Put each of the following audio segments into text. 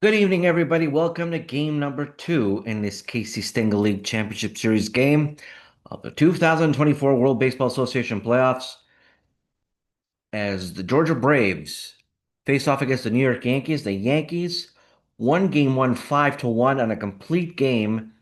Good evening, everybody. Welcome to game number two in this Casey Stengel League Championship Series game of the 2024 World Baseball Association playoffs as the Georgia Braves face off against the New York Yankees. The Yankees won game one 5-1 on a complete game,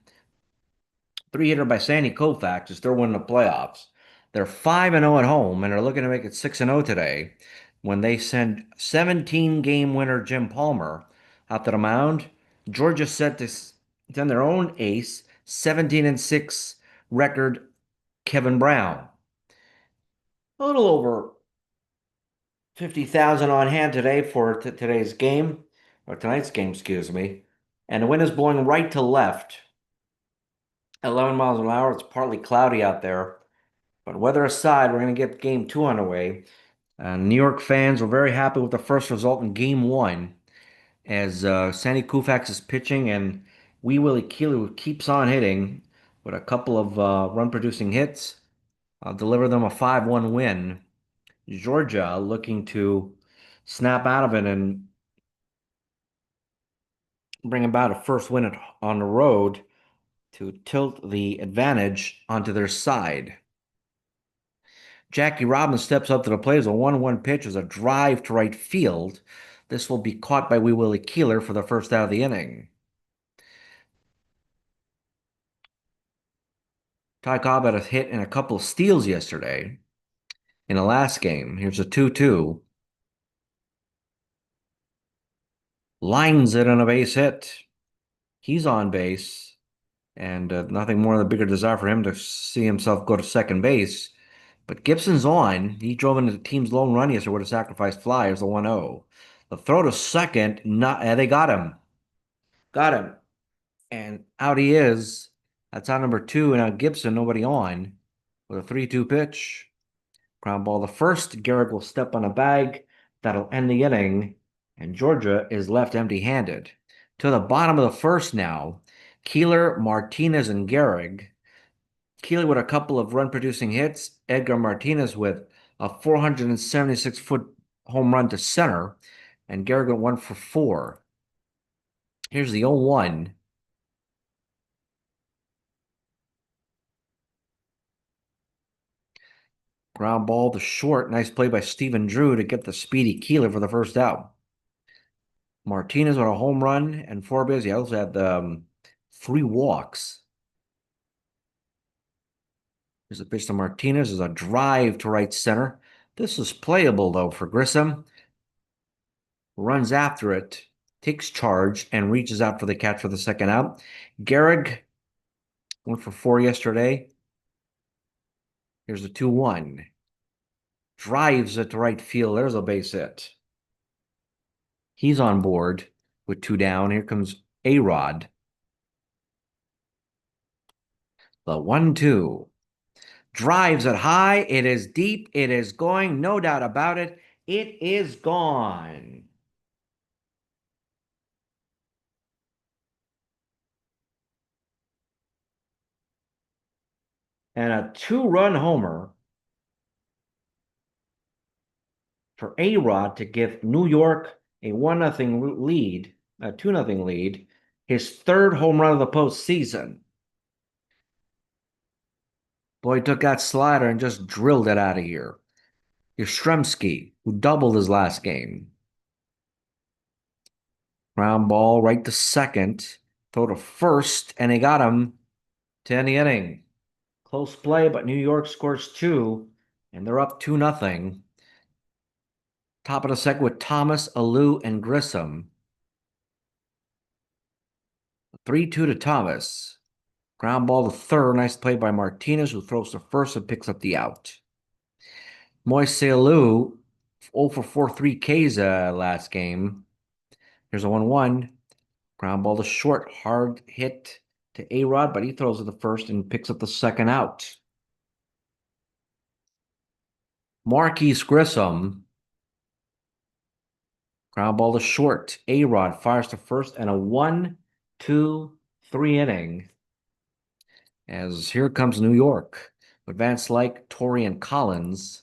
three-hitter by Sandy Koufax is still winning the playoffs. They're 5-0 at home and are looking to make it 6-0 today when they send 17-game winner Jim Palmer out to the mound. Georgia set to send their own ace, 17-6 record Kevin Brown. A little over 50,000 on hand today for today's game, or tonight's game, excuse me. And the wind is blowing right to left, 11 miles an hour. It's partly cloudy out there. But weather aside, we're going to get game two underway. New York fans were very happy with the first result in game one as Sandy Koufax is pitching and Wee Willie Keeler keeps on hitting with a couple of run-producing hits. I'll deliver them a 5-1 win. Georgia looking to snap out of it and bring about a first win on the road to tilt the advantage onto their side. Jackie Robinson steps up to the plate as a 1-1 pitch as a drive to right field. This will be caught by Wee Willie Keeler for the first out of the inning. Ty Cobb had a hit and a couple of steals yesterday in the last game. Here's a 2-2. Lines it on a base hit. He's on base, and nothing more than a bigger desire for him to see himself go to second base. But Gibson's on. He drove into the team's lone run yesterday with a sacrifice fly. Here's a 1-0. The throw to second, not, they got him. Got him. And out he is. That's out number two. And now Gibson, nobody on with a 3-2 pitch. Ground ball the first. Gehrig will step on a bag. That'll end the inning. And Georgia is left empty-handed. To the bottom of the first now. Keeler, Martinez, and Gehrig. Keeler with a couple of run-producing hits. Edgar Martinez with a 476-foot home run to center. And Gehrig went 1-for-4. Here's the 0-1. Ground ball to short. Nice play by Stephen Drew to get the speedy Keeler for the first out. Martinez with a home run and 4 bases. He also had 3 walks. Here's a pitch to Martinez. There's a drive to right center. This is playable, though, for Grissom. Runs after it, takes charge, and reaches out for the catch for the second out. Gehrig went for 4 yesterday. Here's the 2-1. Drives it to right field. There's a base hit. He's on board with 2 down. Here comes A-Rod. The 1-2. Drives it high. It is deep. It is going. No doubt about it. It is gone. And a 2-run homer for A-Rod to give New York a 1-0 lead, a 2-0 lead, his third home run of the postseason. Boy took that slider and just drilled it out of here. Yastrzemski, who doubled his last game. Ground ball right to second, throw to first, and they got him to end the inning. Close play, but New York scores 2, and they're up 2-0. Top of the second with Thomas, Alou, and Grissom. 3-2 to Thomas. Ground ball to third. Nice play by Martinez, who throws to first and picks up the out. Moise Alou, 0-for-4, 3 Ks last game. Here's a 1-1. Ground ball to short. Hard hit to A-Rod, but he throws it the first and picks up the second out. Marquise Grissom. Ground ball to short. A-Rod fires to first and a 1-2-3 inning. As here comes New York with Vance Lyke, Torrey, and Collins.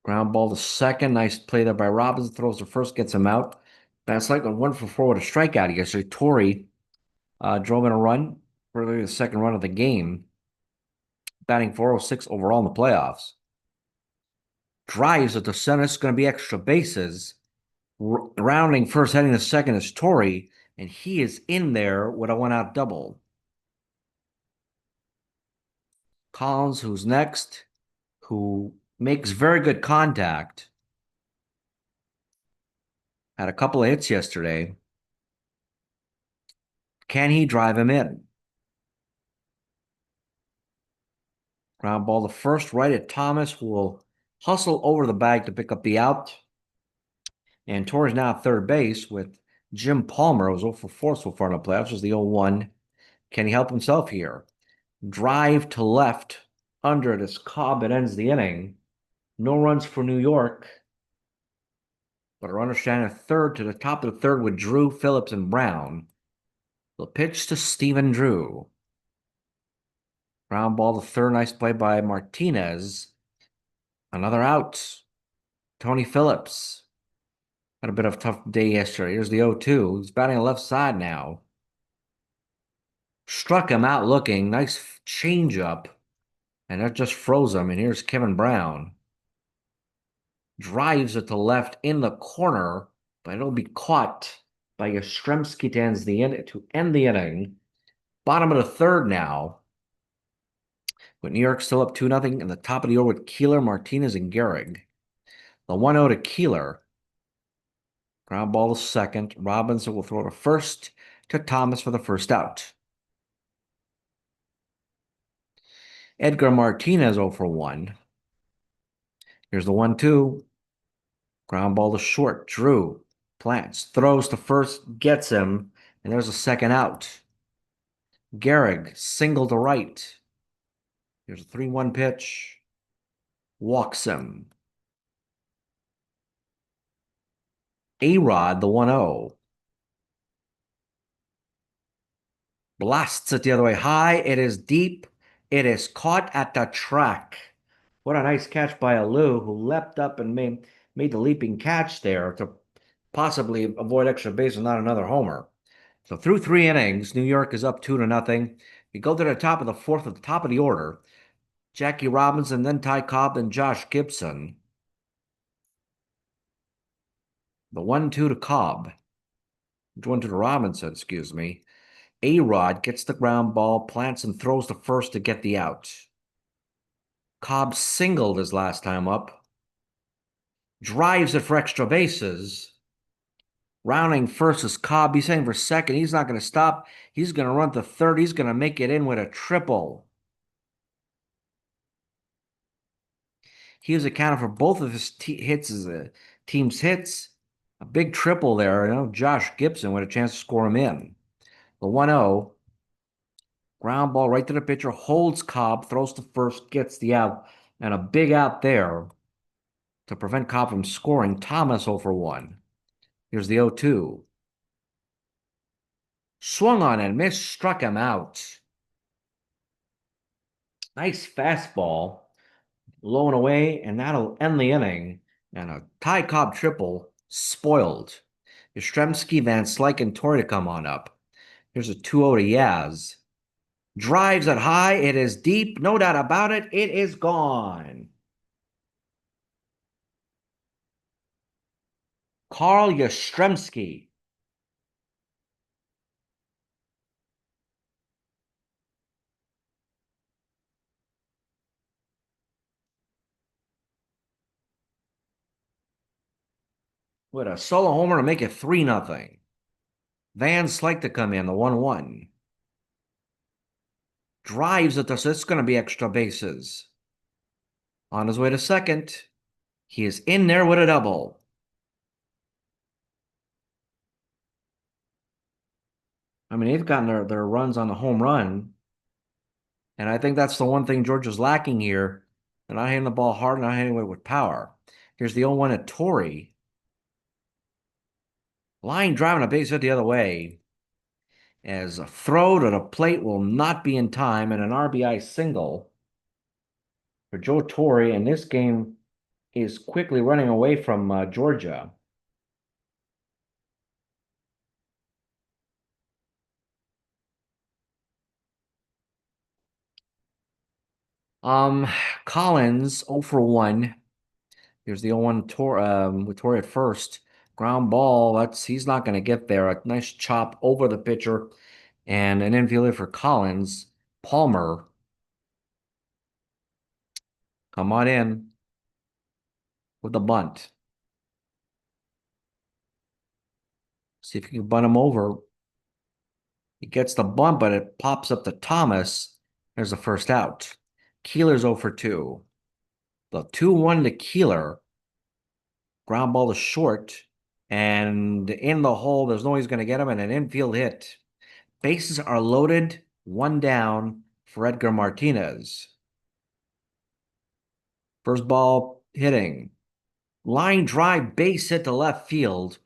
Ground ball to second. Nice play there by Robinson. Throws to first, gets him out. That's like a 1 for 4 with a strikeout yesterday. Torrey drove in a run for the second run of the game, batting 406 overall in the playoffs. Drives at the center. It's going to be extra bases. Rounding first, heading to second is Torrey, and he is in there with a one-out double. Collins, who's next, who makes very good contact, had a couple of hits yesterday. Can he drive him in? Ground ball to first, right at Thomas, who will hustle over the bag to pick up the out. And Torrey's now at third base with Jim Palmer, who's 0 for 4 so far in the playoffs, was the 0-1. Can he help himself here? Drive to left under this Cobb. It ends the inning. No runs for New York, but a runner standing at third to the top of the third with Drew, Phillips, and Brown. The pitch to Stephen Drew. Ground ball to third. Nice play by Martinez. Another out. Tony Phillips. Had a bit of a tough day yesterday. Here's the 0-2. He's batting on the left side now. Struck him out looking. Nice changeup. And that just froze him. And here's Kevin Brown. Drives it to left in the corner, but it'll be caught by Yastrzemski to end the inning. Bottom of the third now. With New York still up 2-0 in the top of the order with Keeler, Martinez, and Gehrig. The 1-0 to Keeler. Ground ball to second. Robinson will throw to first to Thomas for the first out. Edgar Martinez 0 for 1. Here's the 1-2. Ground ball to short. Drew plants, throws to first, gets him, and there's a second out. Gehrig single to right. Here's a 3-1 pitch. Walks him. A-Rod, the 1-0. Blasts it the other way high. It is deep. It is caught at the track. What a nice catch by Alou, who leapt up and made the leaping catch there to possibly avoid extra base and not another homer. So through 3 innings, New York is up 2-0. We go to the top of the fourth at the top of the order. Jackie Robinson, then Ty Cobb, and Josh Gibson. The 1-2 to Cobb. 1-2 to Robinson, excuse me. A-Rod gets the ground ball, plants and throws to first to get the out. Cobb singled his last time up. Drives it for extra bases. Rounding first is Cobb. He's heading for second. He's not going to stop. He's going to run to third. He's going to make it in with a triple. He was accounted for both of his hits as a team's hits. A big triple there. Josh Gibson with a chance to score him in. The 1-0. Ground ball right to the pitcher. Holds Cobb. Throws to first. Gets the out. And a big out there to prevent Cobb from scoring. Thomas 0 for 1. Here's the 0-2. Swung on and missed. Struck him out. Nice fastball. Low and away. And that'll end the inning. And a Ty Cobb triple. Spoiled. Yastrzemski, Van Slyke, and Torrey to come on up. Here's a 2-0 to Yaz. Drives it high. It is deep. No doubt about it. It is gone. Carl Yastrzemski. With a solo homer to make it 3-0. Van Slyke to come in, the 1-1. Drives it, so it's going to be extra bases. On his way to second, he is in there with a double. I mean, they've gotten their runs on the home run, and I think that's the one thing Georgia's lacking here. They're not hitting the ball hard, not hitting it with power. Here's the 0-1 at Torrey. Line driving a base hit the other way, as a throw to the plate will not be in time, and an RBI single for Joe Torrey. In this game, is quickly running away from Georgia. Um, Collins 0 for 1. Here's the 0-1 with Torrey at first. Ground ball. That's he's not going to get there. A nice chop over the pitcher and an infielder for Collins. Palmer, come on in with the bunt. See if you can bunt him over. He gets the bunt, but it pops up to Thomas. There's the first out. Keeler's 0 for 2. The 2-1 to Keeler. Ground ball to short. And in the hole, there's no way he's going to get him, and an infield hit. Bases are loaded, one down for Edgar Martinez. First ball hitting. Line drive, base hit to left field.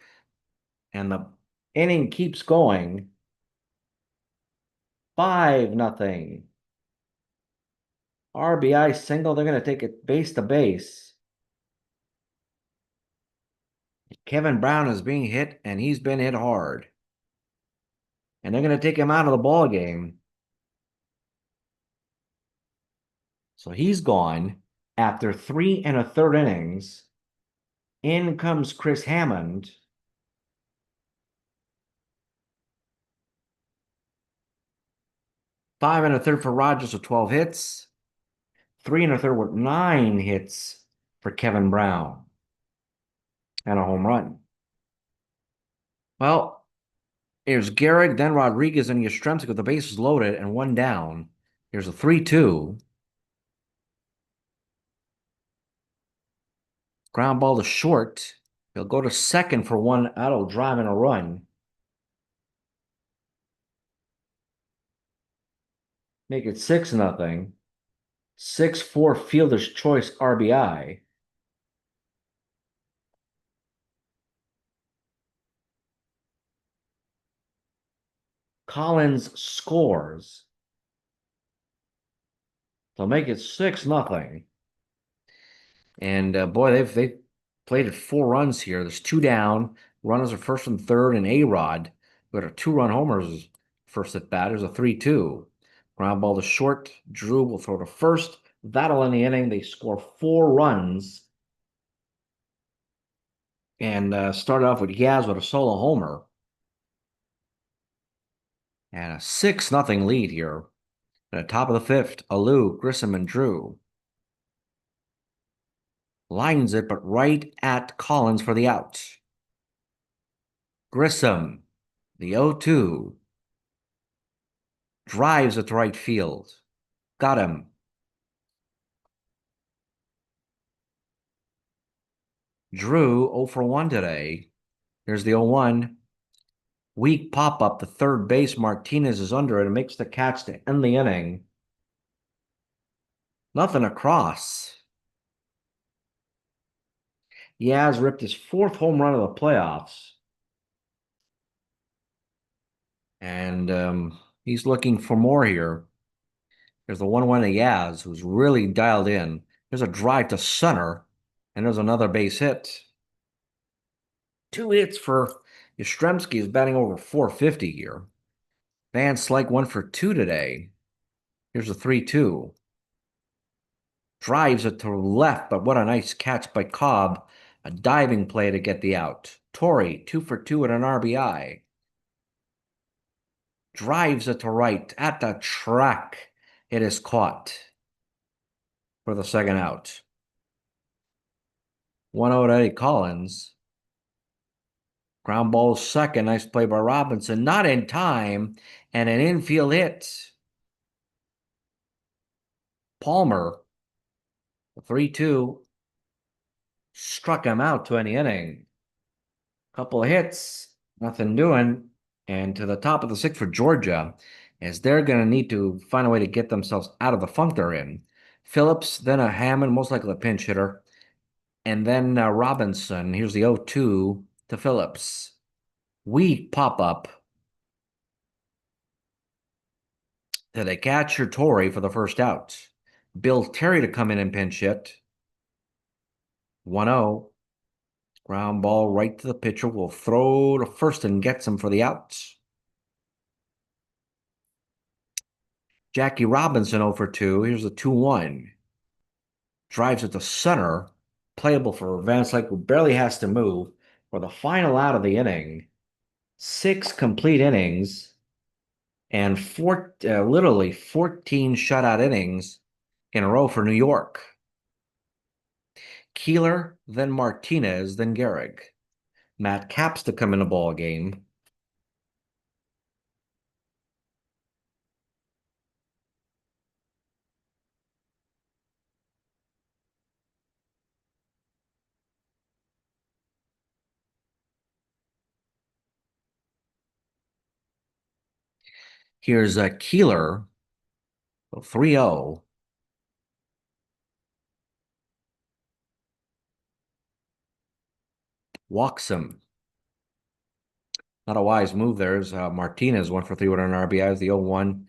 And the inning keeps going. 5-0. RBI single. They're going to take it base to base. Kevin Brown is being hit, and he's been hit hard. And they're going to take him out of the ball game. So he's gone after 3 1/3 innings. In comes Chris Hammond. 5 1/3 for Rogers with 12 hits. 3 1/3 with 9 hits for Kevin Brown and a home run. Well, here's Garrett, then Rodriguez and Yastrzemski with the bases loaded and one down. Here's a 3-2. Ground ball to short. He'll go to second for one out, will drive in a run. Make it 6-0. 6-4 fielder's choice RBI. Collins scores. They'll make it 6-0. And boy, they've played at 4 runs here. There's two down. Runners are first and third, and A-Rod, who had a 2-run homers first at bat. There's a 3-2. Ground ball to short. Drew will throw to first. That'll end the inning. They score 4 runs. And started off with Yaz with a solo homer. And a 6-0 lead here. At the top of the fifth, Alou, Grissom, and Drew. Lines it, but right at Collins for the out. Grissom, the 0-2. Drives it to right field. Got him. Drew 0 for 1 today. Here's the 0-1. Weak pop-up to third base. Martinez is under it and makes the catch to end the inning. Nothing across. Yaz ripped his 4th home run of the playoffs. And he's looking for more here. There's the 1-1 to Yaz, who's really dialed in. There's a drive to center, and there's another base hit. 2 hits for Yastrzemski, is batting over 450 here. Van Slyke 1 for 2 today. Here's a 3-2. Drives it to left, but what a nice catch by Cobb. A diving play to get the out. Torrey 2 for 2 with an RBI. Drives it to right at the track. It is caught for the second out. 1-0 to Eddie Collins. Ground ball second. Nice play by Robinson. Not in time. And an infield hit. Palmer, 3-2. Struck him out to end the inning. Couple of hits. Nothing doing. And to the top of the sixth for Georgia, as they're going to need to find a way to get themselves out of the funk they're in. Phillips, then a Hammond, most likely a pinch hitter. And then Robinson. Here's the 0-2 to Phillips. Weak pop-up to the catcher Torrey for the first out. Bill Terry to come in and pinch hit. 1-0. Ground ball right to the pitcher. Will throw to first and gets him for the outs. Jackie Robinson 0 for 2. Here's the 2-1. Drives it to center. Playable for Van Slyke, who barely has to move for the final out of the inning. 6 complete innings and literally 14 shutout innings in a row for New York. Keeler, then Martinez, then Gehrig. Matt Capps to come in the ball game. Here's a Keeler, 3-0. Walks him. Not a wise move there. There's Martinez 1 for 3 with an RBI. The 0-1.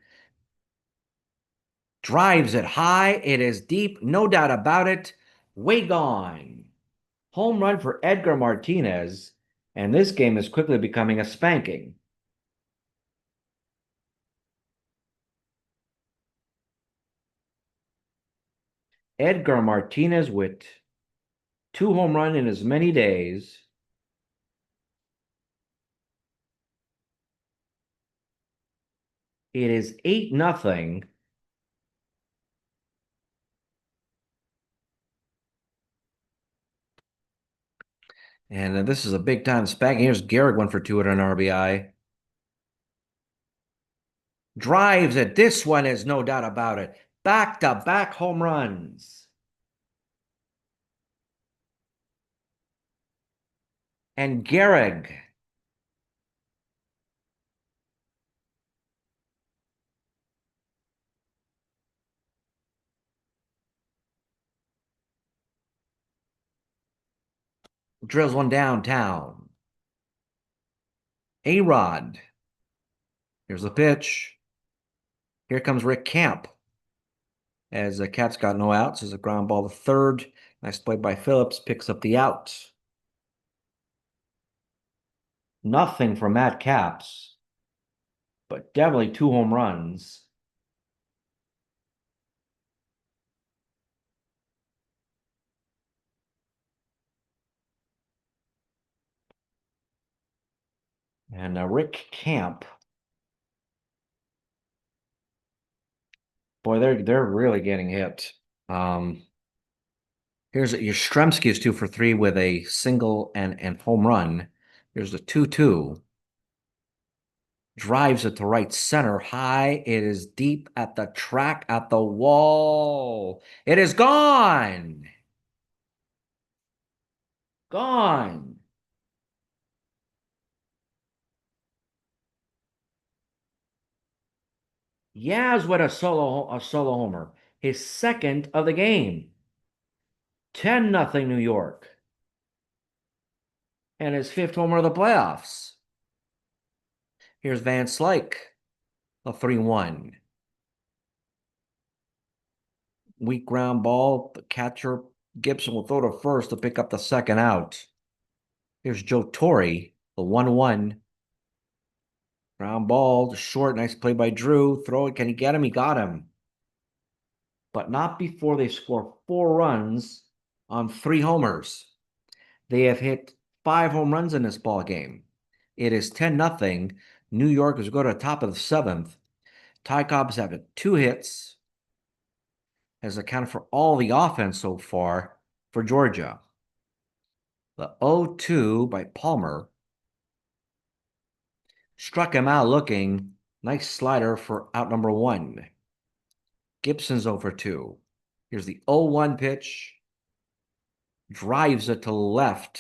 Drives it high. It is deep. No doubt about it. Way gone. Home run for Edgar Martinez. And this game is quickly becoming a spanking. Edgar Martinez with 2 home runs in as many days. It is 8-0. And this is a big time spanking. Here's Gehrig 1 for 2 with an RBI. Drives it. This one is no doubt about it. Back-to-back home runs. And Gehrig. Drills one downtown. A-Rod. Here's the pitch. Here comes Rick Camp. As the Caps got no outs, there's a ground ball to third. Nice play by Phillips. Picks up the out. Nothing for Matt Capps, but definitely 2 home runs. And Rick Camp, boy, they're really getting hit. Here's Yastrzemski is 2 for 3 with a single and home run. Here's the 2-2. Drives it to right center high. It is deep at the track at the wall. It is gone. Gone. Yaz with a solo homer. His second of the game. 10-0 New York. And his fifth homer of the playoffs. Here's Van Slyke, a 3-1. Weak ground ball. The catcher Gibson will throw to first to pick up the second out. Here's Joe Torre, the 1-1. Ground ball to short. Nice play by Drew. Throw it. Can he get him? He got him. But not before they score 4 runs on 3 homers. They have hit 5 home runs in this ball game. It is 10-0. New York is going to the top of the 7th. Ty Cobb has had 2 hits, has accounted for all the offense so far for Georgia. The 0-2 by Palmer struck him out looking. Nice slider for out number 1. Gibson's 0 for 2. Here's the 0-1 pitch. Drives it to left,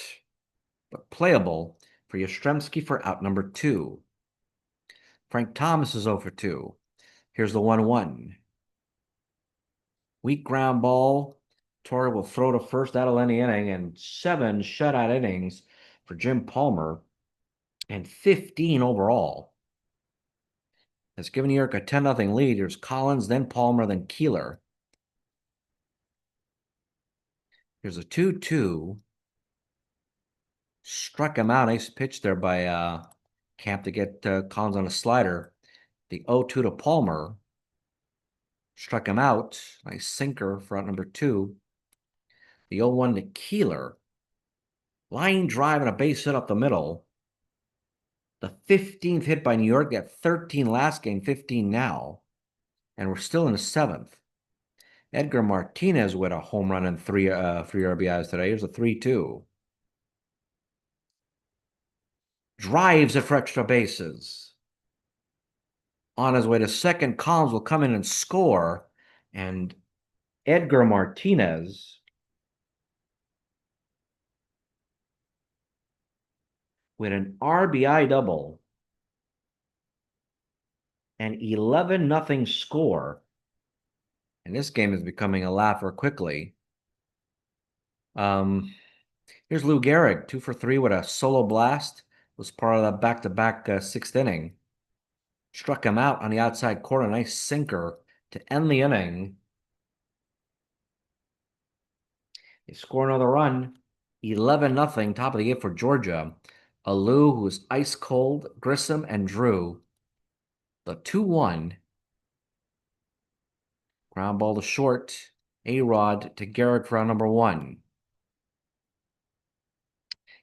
but playable for Yastrzemski for out number 2. Frank Thomas is 0 for 2. Here's the 1-1. Weak ground ball. Torre will throw to first out of any inning, and 7 shutout innings for Jim Palmer and 15 overall. Has given New York a 10-0 lead. Here's Collins, then Palmer, then Keeler. Here's a 2-2. Struck him out. Nice pitch there by Camp to get Collins on a slider. The 0-2 to Palmer. Struck him out. Nice sinker for out number 2. The 0-1 to Keeler. Line drive and a base hit up the middle. The 15th hit by New York. Got 13 last game, 15 now. And we're still in the 7th. Edgar Martinez with a home run and three RBIs today. Here's a 3-2. Drives it for extra bases. On his way to second, Collins will come in and score. And Edgar Martinez with an RBI double. An 11-0 score. And this game is becoming a laugher quickly. Here's Lou Gehrig, 2 for 3 with a solo blast. Was part of the back-to-back 6th inning. Struck him out on the outside corner. Nice sinker to end the inning. They score another run. 11-0, top of the 8th for Georgia. A Lou who was ice cold, Grissom, and Drew. The 2-1. Ground ball to short. A-Rod to Gehrig for round number 1.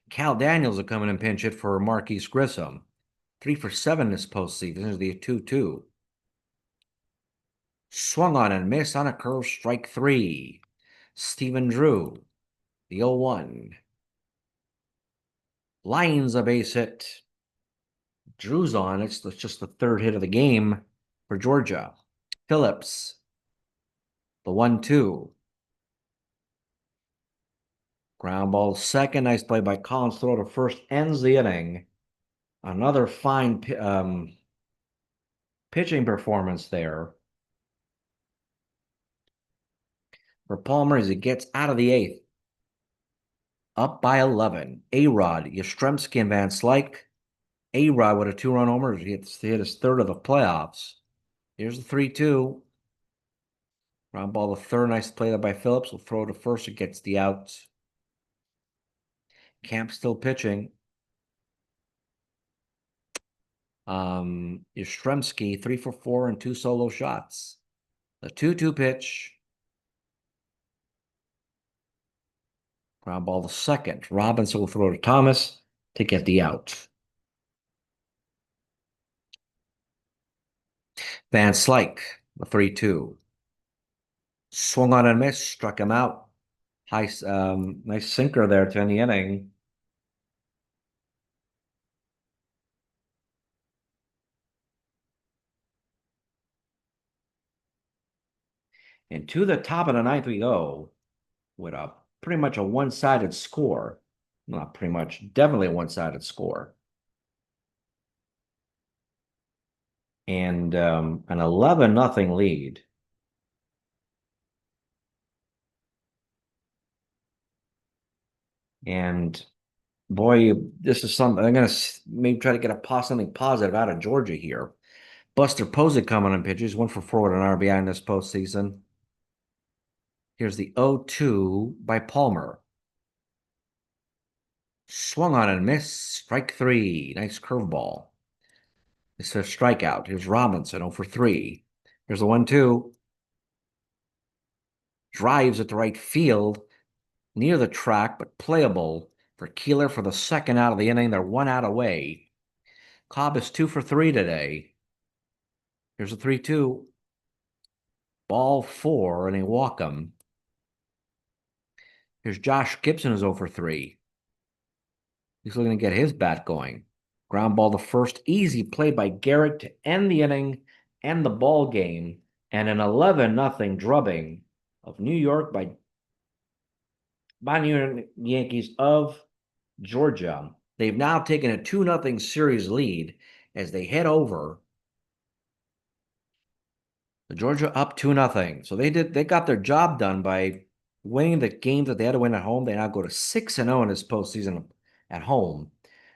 Cal Daniels will come in and pinch hit for Marquise Grissom. 3 for 7 this postseason. This is the 2-2. Swung on and missed on a curve, strike 3. Stephen Drew, the 0-1. Lines a base hit. Drew's on. It's just the 3rd hit of the game for Georgia. Phillips, the 1-2. Ground ball to second. Nice play by Collins. Throw to first ends the inning. Another fine pitching performance there for Palmer as he gets out of the 8th. Up by 11. A-Rod, Yastrzemski, and Van Slyke. A-Rod with a 2-run homer. He hit his 3rd of the playoffs. Here's the 3-2. Ground ball to third. Nice play there by Phillips. Will throw to first. It gets the out. Camp still pitching. Yastrzemski, 3 for 4 and 2 solo shots. The 2-2 pitch. Ground ball to second. Robinson will throw to Thomas to get the out. Van Slyke, the 3-2. Swung on and missed, struck him out. Nice sinker there to end the inning. And to the top of the 9th we go with a pretty much a one-sided score. Not pretty much, definitely a one-sided score. And an 11-0 lead. And boy, this is something I'm going to maybe try to get something positive out of Georgia here. Buster Posey coming on pitches, 1 for 4 with an RBI in this postseason. Here's the 0-2 by Palmer. Swung on and missed, strike 3. Nice curveball. It's a strikeout. Here's Robinson, 0 for 3. Here's the 1-2. Drives at the right field, near the track, but playable for Keeler for the 2nd out of the inning. They're 1 out away. Cobb is 2 for 3 today. Here's a 3-2. Ball 4, and they walk him. Here's Josh Gibson, who's 0 for 3. He's looking to get his bat going. Ground ball to first. Easy play by Garrett to end the inning, end the ball game, and an 11-0 drubbing of New York by New York Yankees of Georgia. They've now taken a 2-0 series lead as they head over. The Georgia up 2-0. So they got their job done by winning the games that they had to win at home. They now go to 6-0 in this postseason at home.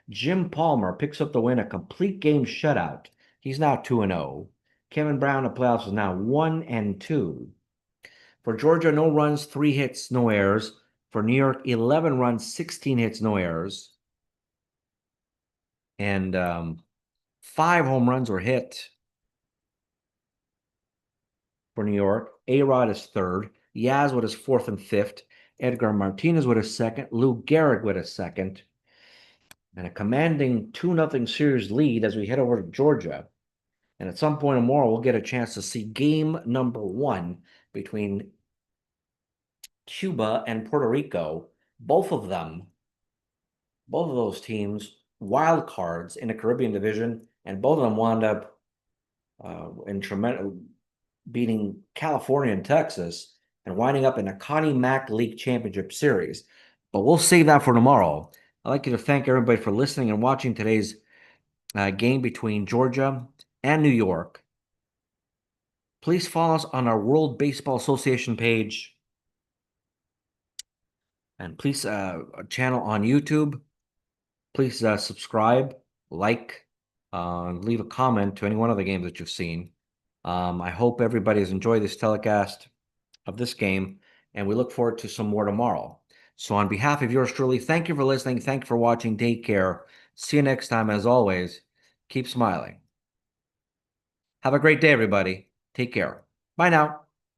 Jim Palmer picks up the win, a complete game shutout. He's now 2-0. Kevin Brown in the playoffs is now 1-2. For Georgia, no runs, 3 hits, no errors. For New York, 11 runs, 16 hits, no errors. And 5 home runs were hit for New York. A-Rod is third. Yaz with his fourth and fifth. Edgar Martinez with his second. Lou Gehrig with his second. And a commanding 2-0 series lead as we head over to Georgia. And at some point tomorrow, we'll get a chance to see game number 1 between Cuba and Puerto Rico. Both of those teams, wild cards in the Caribbean division, and both of them wound up in tremendous beating California and Texas and winding up in a Connie Mack League Championship Series. But we'll save that for tomorrow. I'd like you to thank everybody for listening and watching today's game between Georgia and New York. Please follow us on our World Baseball Association page. And please, channel on YouTube. Please subscribe, like, leave a comment to any one of the games that you've seen. I hope everybody has enjoyed this telecast of this game, and we look forward to some more tomorrow. So on behalf of yours truly, thank you for listening. Thank you for watching. Take care. See you next time. As always, keep smiling. Have a great day, everybody. Take care. Bye now.